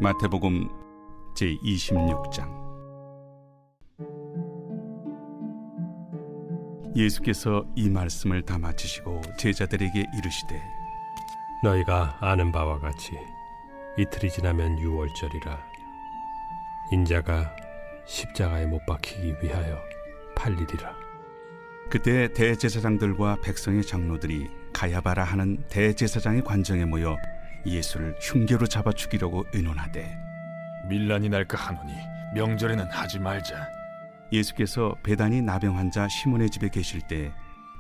마태복음 제26장. 예수께서 이 말씀을 다 마치시고 제자들에게 이르시되, 너희가 아는 바와 같이 이틀이 지나면 유월절이라. 인자가 십자가에 못 박히기 위하여 팔리리라. 그때 대제사장들과 백성의 장로들이 가야바라 하는 대제사장의 관정에 모여 예수를 흉계로 잡아 죽이려고 의논하되, 밀란이 날까 하노니 명절에는 하지 말자. 예수께서 베다니 나병 환자 시몬의 집에 계실 때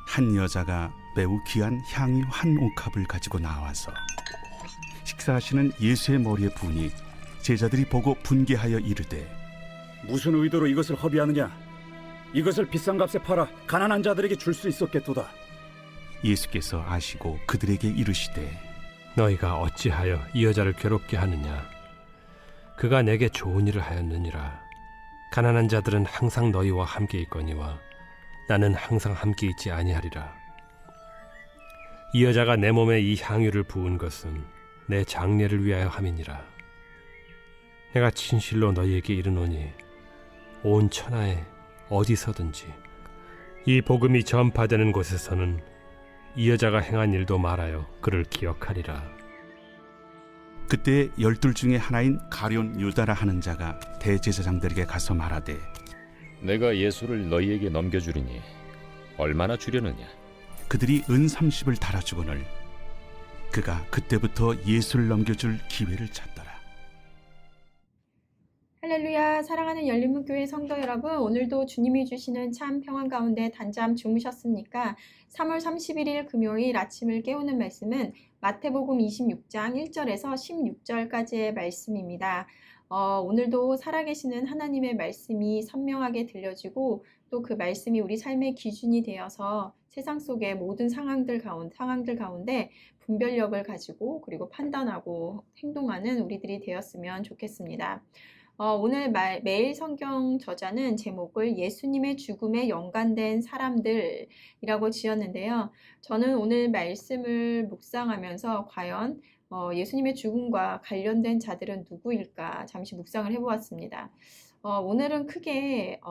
한 여자가 매우 귀한 향유 한 옥합을 가지고 나와서 식사하시는 예수의 머리에 부으니 제자들이 보고 분개하여 이르되, 무슨 의도로 이것을 허비하느냐? 이것을 비싼 값에 팔아 가난한 자들에게 줄 수 있었겠도다. 예수께서 아시고 그들에게 이르시되, 너희가 어찌하여 이 여자를 괴롭게 하느냐? 그가 내게 좋은 일을 하였느니라. 가난한 자들은 항상 너희와 함께 있거니와 나는 항상 함께 있지 아니하리라. 이 여자가 내 몸에 이 향유를 부은 것은 내 장례를 위하여 함이니라. 내가 진실로 너희에게 이르노니 온 천하에 어디서든지 이 복음이 전파되는 곳에서는 이 여자가 행한 일도 말하여 그를 기억하리라. 그때 12 중에 하나인 가룟 유다라 하는 자가 대제사장들에게 가서 말하되, 내가 예수를 너희에게 넘겨주리니 얼마나 주려느냐? 그들이 은 30을 달아주거늘 그가 그때부터 예수를 넘겨줄 기회를 찾더라. 할렐루야. 사랑하는 열린문교회 성도 여러분, 오늘도 주님이 주시는 참 평안 가운데 단잠 주무셨습니까? 3월 31일 금요일 아침을 깨우는 말씀은 마태복음 26장 1절에서 16절까지의 말씀입니다. 오늘도 살아계시는 하나님의 말씀이 선명하게 들려지고 또 그 말씀이 우리 삶의 기준이 되어서 세상 속의 모든 상황들 가운데 분별력을 가지고 그리고 판단하고 행동하는 우리들이 되었으면 좋겠습니다. 오늘 매일 성경 저자는 제목을 예수님의 죽음에 연관된 사람들이라고 지었는데요. 저는 오늘 말씀을 묵상하면서 과연 예수님의 죽음과 관련된 자들은 누구일까 잠시 묵상을 해보았습니다. 오늘은 크게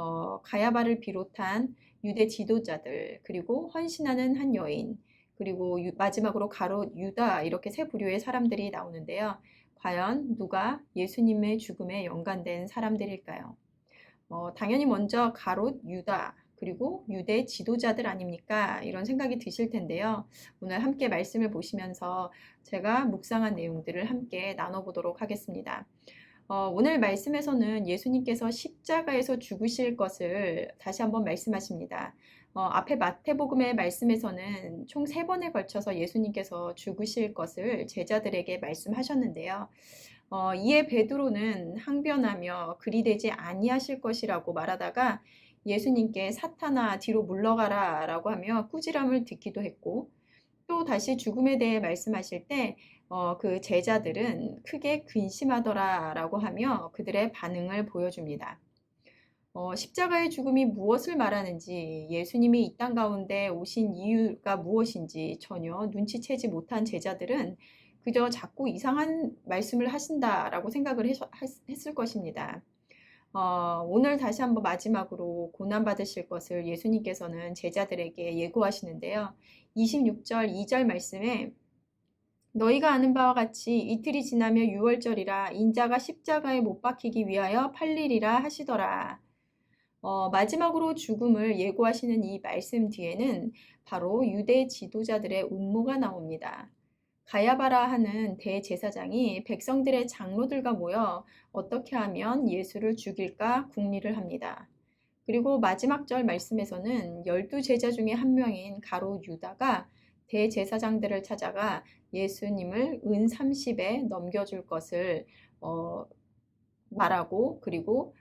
가야바를 비롯한 유대 지도자들, 그리고 헌신하는 한 여인, 그리고 마지막으로 가롯 유다, 이렇게 세 부류의 사람들이 나오는데요. 과연 누가 예수님의 죽음에 연관된 사람들일까요? 당연히 먼저 가롯 유다, 그리고 유대 지도자들 아닙니까? 이런 생각이 드실 텐데요. 오늘 함께 말씀을 보시면서 제가 묵상한 내용들을 함께 나눠보도록 하겠습니다. 오늘 말씀에서는 예수님께서 십자가에서 죽으실 것을 다시 한번 말씀하십니다. 앞에 마태복음의 말씀에서는 총 3번에 걸쳐서 예수님께서 죽으실 것을 제자들에게 말씀하셨는데요. 이에 베드로는 항변하며 그리 되지 아니하실 것이라고 말하다가 예수님께 사탄아 뒤로 물러가라 라고 하며 꾸지람을 듣기도 했고, 또 다시 죽음에 대해 말씀하실 때 그 제자들은 크게 근심하더라 라고 하며 그들의 반응을 보여줍니다. 십자가의 죽음이 무엇을 말하는지, 예수님이 이 땅 가운데 오신 이유가 무엇인지 전혀 눈치채지 못한 제자들은 그저 자꾸 이상한 말씀을 하신다라고 생각을 했을 것입니다. 오늘 다시 한번 마지막으로 고난받으실 것을 예수님께서는 제자들에게 예고하시는데요. 26절 2절 말씀에 너희가 아는 바와 같이 이틀이 지나며 유월절이라. 인자가 십자가에 못 박히기 위하여 팔리리라 하시더라. 마지막으로 죽음을 예고하시는 이 말씀 뒤에는 바로 유대 지도자들의 음모가 나옵니다. 가야바라 하는 대제사장이 백성들의 장로들과 모여 어떻게 하면 예수를 죽일까 궁리를 합니다. 그리고 마지막 절 말씀에서는 12 제자 중에 한 명인 가롯 유다가 대제사장들을 찾아가 예수님을 은 30에 넘겨줄 것을 말하고, 그리고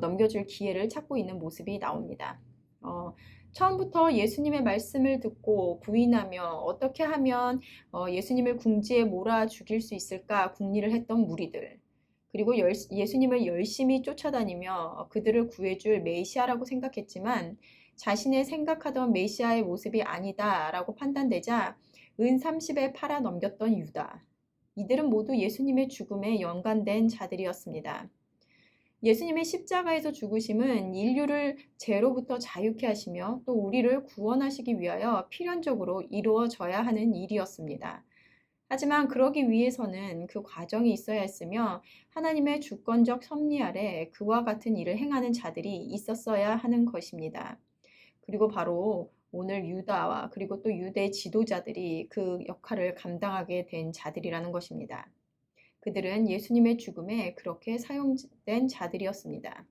넘겨줄 기회를 찾고 있는 모습이 나옵니다. 처음부터 예수님의 말씀을 듣고 부인하며 어떻게 하면 예수님을 궁지에 몰아 죽일 수 있을까 궁리를 했던 무리들, 그리고 예수님을 열심히 쫓아다니며 그들을 구해줄 메시아라고 생각했지만 자신의 생각하던 메시아의 모습이 아니다라고 판단되자 은 30에 팔아 넘겼던 유다, 이들은 모두 예수님의 죽음에 연관된 자들이었습니다. 예수님의 십자가에서 죽으심은 인류를 죄로부터 자유케 하시며 또 우리를 구원하시기 위하여 필연적으로 이루어져야 하는 일이었습니다. 하지만 그러기 위해서는 그 과정이 있어야 했으며 하나님의 주권적 섭리 아래 그와 같은 일을 행하는 자들이 있었어야 하는 것입니다. 그리고 바로 오늘 유다와 그리고 또 유대 지도자들이 그 역할을 감당하게 된 자들이라는 것입니다. 그들은 예수님의 죽음에 그렇게 사용된 자들이었습니다.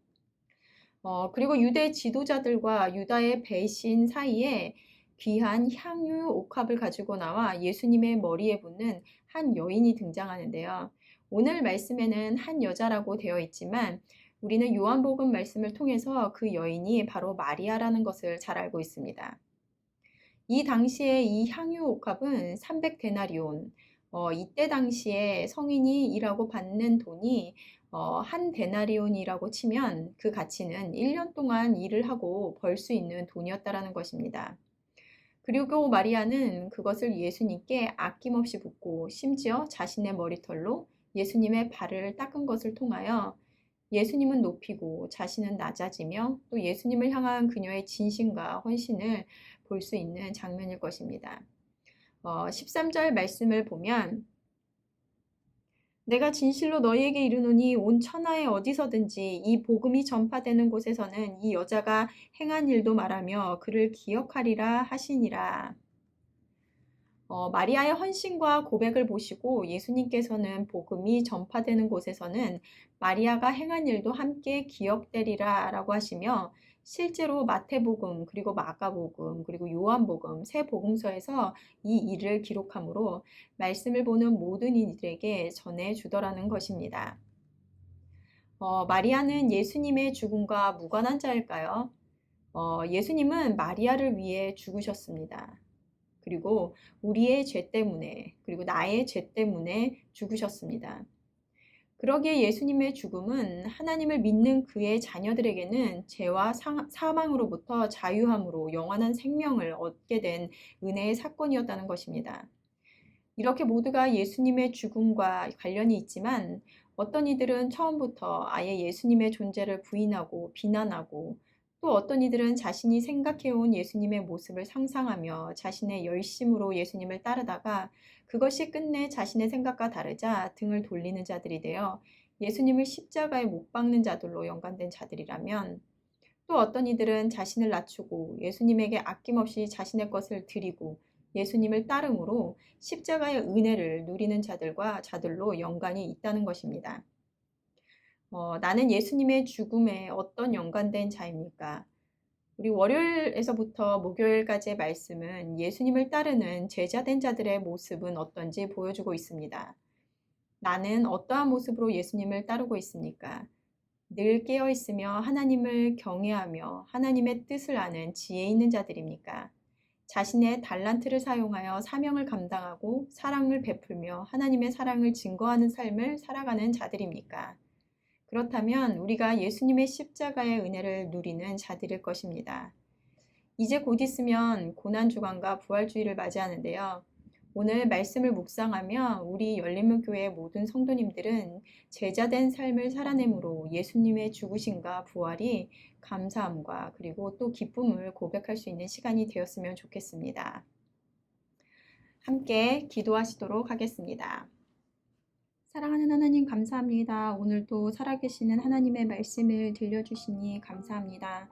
그리고 유대 지도자들과 유다의 배신 사이에 귀한 향유 옥합을 가지고 나와 예수님의 머리에 붓는 한 여인이 등장하는데요. 오늘 말씀에는 한 여자라고 되어 있지만 우리는 요한복음 말씀을 통해서 그 여인이 바로 마리아라는 것을 잘 알고 있습니다. 이 당시에 이 향유 옥합은 300데나리온, 이때 당시에 성인이 일하고 받는 돈이 한 데나리온이라고 치면 그 가치는 1년 동안 일을 하고 벌 수 있는 돈이었다라는 것입니다. 그리고 마리아는 그것을 예수님께 아낌없이 붓고 심지어 자신의 머리털로 예수님의 발을 닦은 것을 통하여 예수님은 높이고 자신은 낮아지며 또 예수님을 향한 그녀의 진심과 헌신을 볼 수 있는 장면일 것입니다. 13절 말씀을 보면 내가 진실로 너희에게 이르노니 온 천하에 어디서든지 이 복음이 전파되는 곳에서는 이 여자가 행한 일도 말하며 그를 기억하리라 하시니라. 마리아의 헌신과 고백을 보시고 예수님께서는 복음이 전파되는 곳에서는 마리아가 행한 일도 함께 기억되리라 라고 하시며 실제로 마태복음 그리고 마가복음 그리고 요한복음 세 복음서에서 이 일을 기록하므로 말씀을 보는 모든 이들에게 전해주더라는 것입니다. 마리아는 예수님의 죽음과 무관한 자일까요? 예수님은 마리아를 위해 죽으셨습니다. 그리고 우리의 죄 때문에 그리고 나의 죄 때문에 죽으셨습니다. 그러기에 예수님의 죽음은 하나님을 믿는 그의 자녀들에게는 죄와 사망으로부터 자유함으로 영원한 생명을 얻게 된 은혜의 사건이었다는 것입니다. 이렇게 모두가 예수님의 죽음과 관련이 있지만 어떤 이들은 처음부터 아예 예수님의 존재를 부인하고 비난하고 또 어떤 이들은 자신이 생각해온 예수님의 모습을 상상하며 자신의 열심으로 예수님을 따르다가 그것이 끝내 자신의 생각과 다르자 등을 돌리는 자들이 되어 예수님을 십자가에 못 박는 자들로 연관된 자들이라면 또 어떤 이들은 자신을 낮추고 예수님에게 아낌없이 자신의 것을 드리고 예수님을 따름으로 십자가의 은혜를 누리는 자들로 연관이 있다는 것입니다. 나는 예수님의 죽음에 어떤 연관된 자입니까? 우리 월요일에서부터 목요일까지의 말씀은 예수님을 따르는 제자된 자들의 모습은 어떤지 보여주고 있습니다. 나는 어떠한 모습으로 예수님을 따르고 있습니까? 늘 깨어 있으며 하나님을 경외하며 하나님의 뜻을 아는 지혜 있는 자들입니까? 자신의 달란트를 사용하여 사명을 감당하고 사랑을 베풀며 하나님의 사랑을 증거하는 삶을 살아가는 자들입니까? 그렇다면 우리가 예수님의 십자가의 은혜를 누리는 자들일 것입니다. 이제 곧 있으면 고난주간과 부활주의를 맞이하는데요. 오늘 말씀을 묵상하며 우리 열린문교회 모든 성도님들은 제자된 삶을 살아내므로 예수님의 죽으심과 부활이 감사함과 그리고 또 기쁨을 고백할 수 있는 시간이 되었으면 좋겠습니다. 함께 기도하시도록 하겠습니다. 사랑하는 하나님 감사합니다. 오늘도 살아계시는 하나님의 말씀을 들려주시니 감사합니다.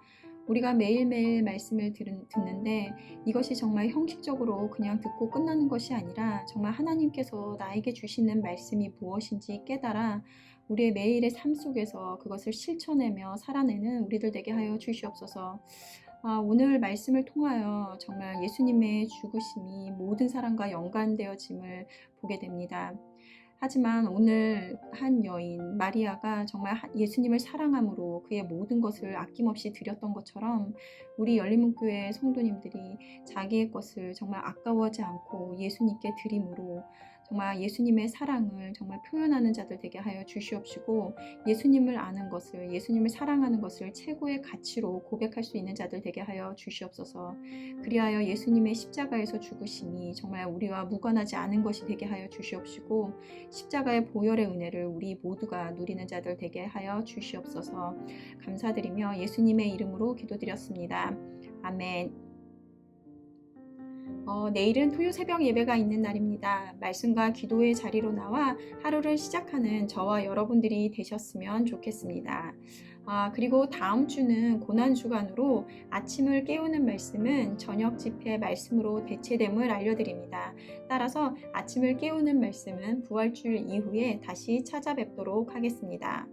우리가 매일매일 말씀을 듣는데 이것이 정말 형식적으로 그냥 듣고 끝나는 것이 아니라 정말 하나님께서 나에게 주시는 말씀이 무엇인지 깨달아 우리의 매일의 삶 속에서 그것을 실천하며 살아내는 우리들 되게 하여 주시옵소서. 오늘 말씀을 통하여 정말 예수님의 죽으심이 모든 사람과 연관되어짐을 보게 됩니다. 하지만 오늘 한 여인 마리아가 정말 예수님을 사랑함으로 그의 모든 것을 아낌없이 드렸던 것처럼 우리 열린문교회 성도님들이 자기의 것을 정말 아까워하지 않고 예수님께 드림으로 정말 예수님의 사랑을 정말 표현하는 자들 되게 하여 주시옵시고, 예수님을 아는 것을, 예수님을 사랑하는 것을 최고의 가치로 고백할 수 있는 자들 되게 하여 주시옵소서. 그리하여 예수님의 십자가에서 죽으심이 정말 우리와 무관하지 않은 것이 되게 하여 주시옵시고, 십자가의 보혈의 은혜를 우리 모두가 누리는 자들 되게 하여 주시옵소서. 감사드리며 예수님의 이름으로 기도드렸습니다. 아멘. 내일은 토요 새벽 예배가 있는 날입니다. 말씀과 기도의 자리로 나와 하루를 시작하는 저와 여러분들이 되셨으면 좋겠습니다. 그리고 다음 주는 고난주간으로 아침을 깨우는 말씀은 저녁 집회 말씀으로 대체됨을 알려드립니다. 따라서 아침을 깨우는 말씀은 부활주일 이후에 다시 찾아뵙도록 하겠습니다.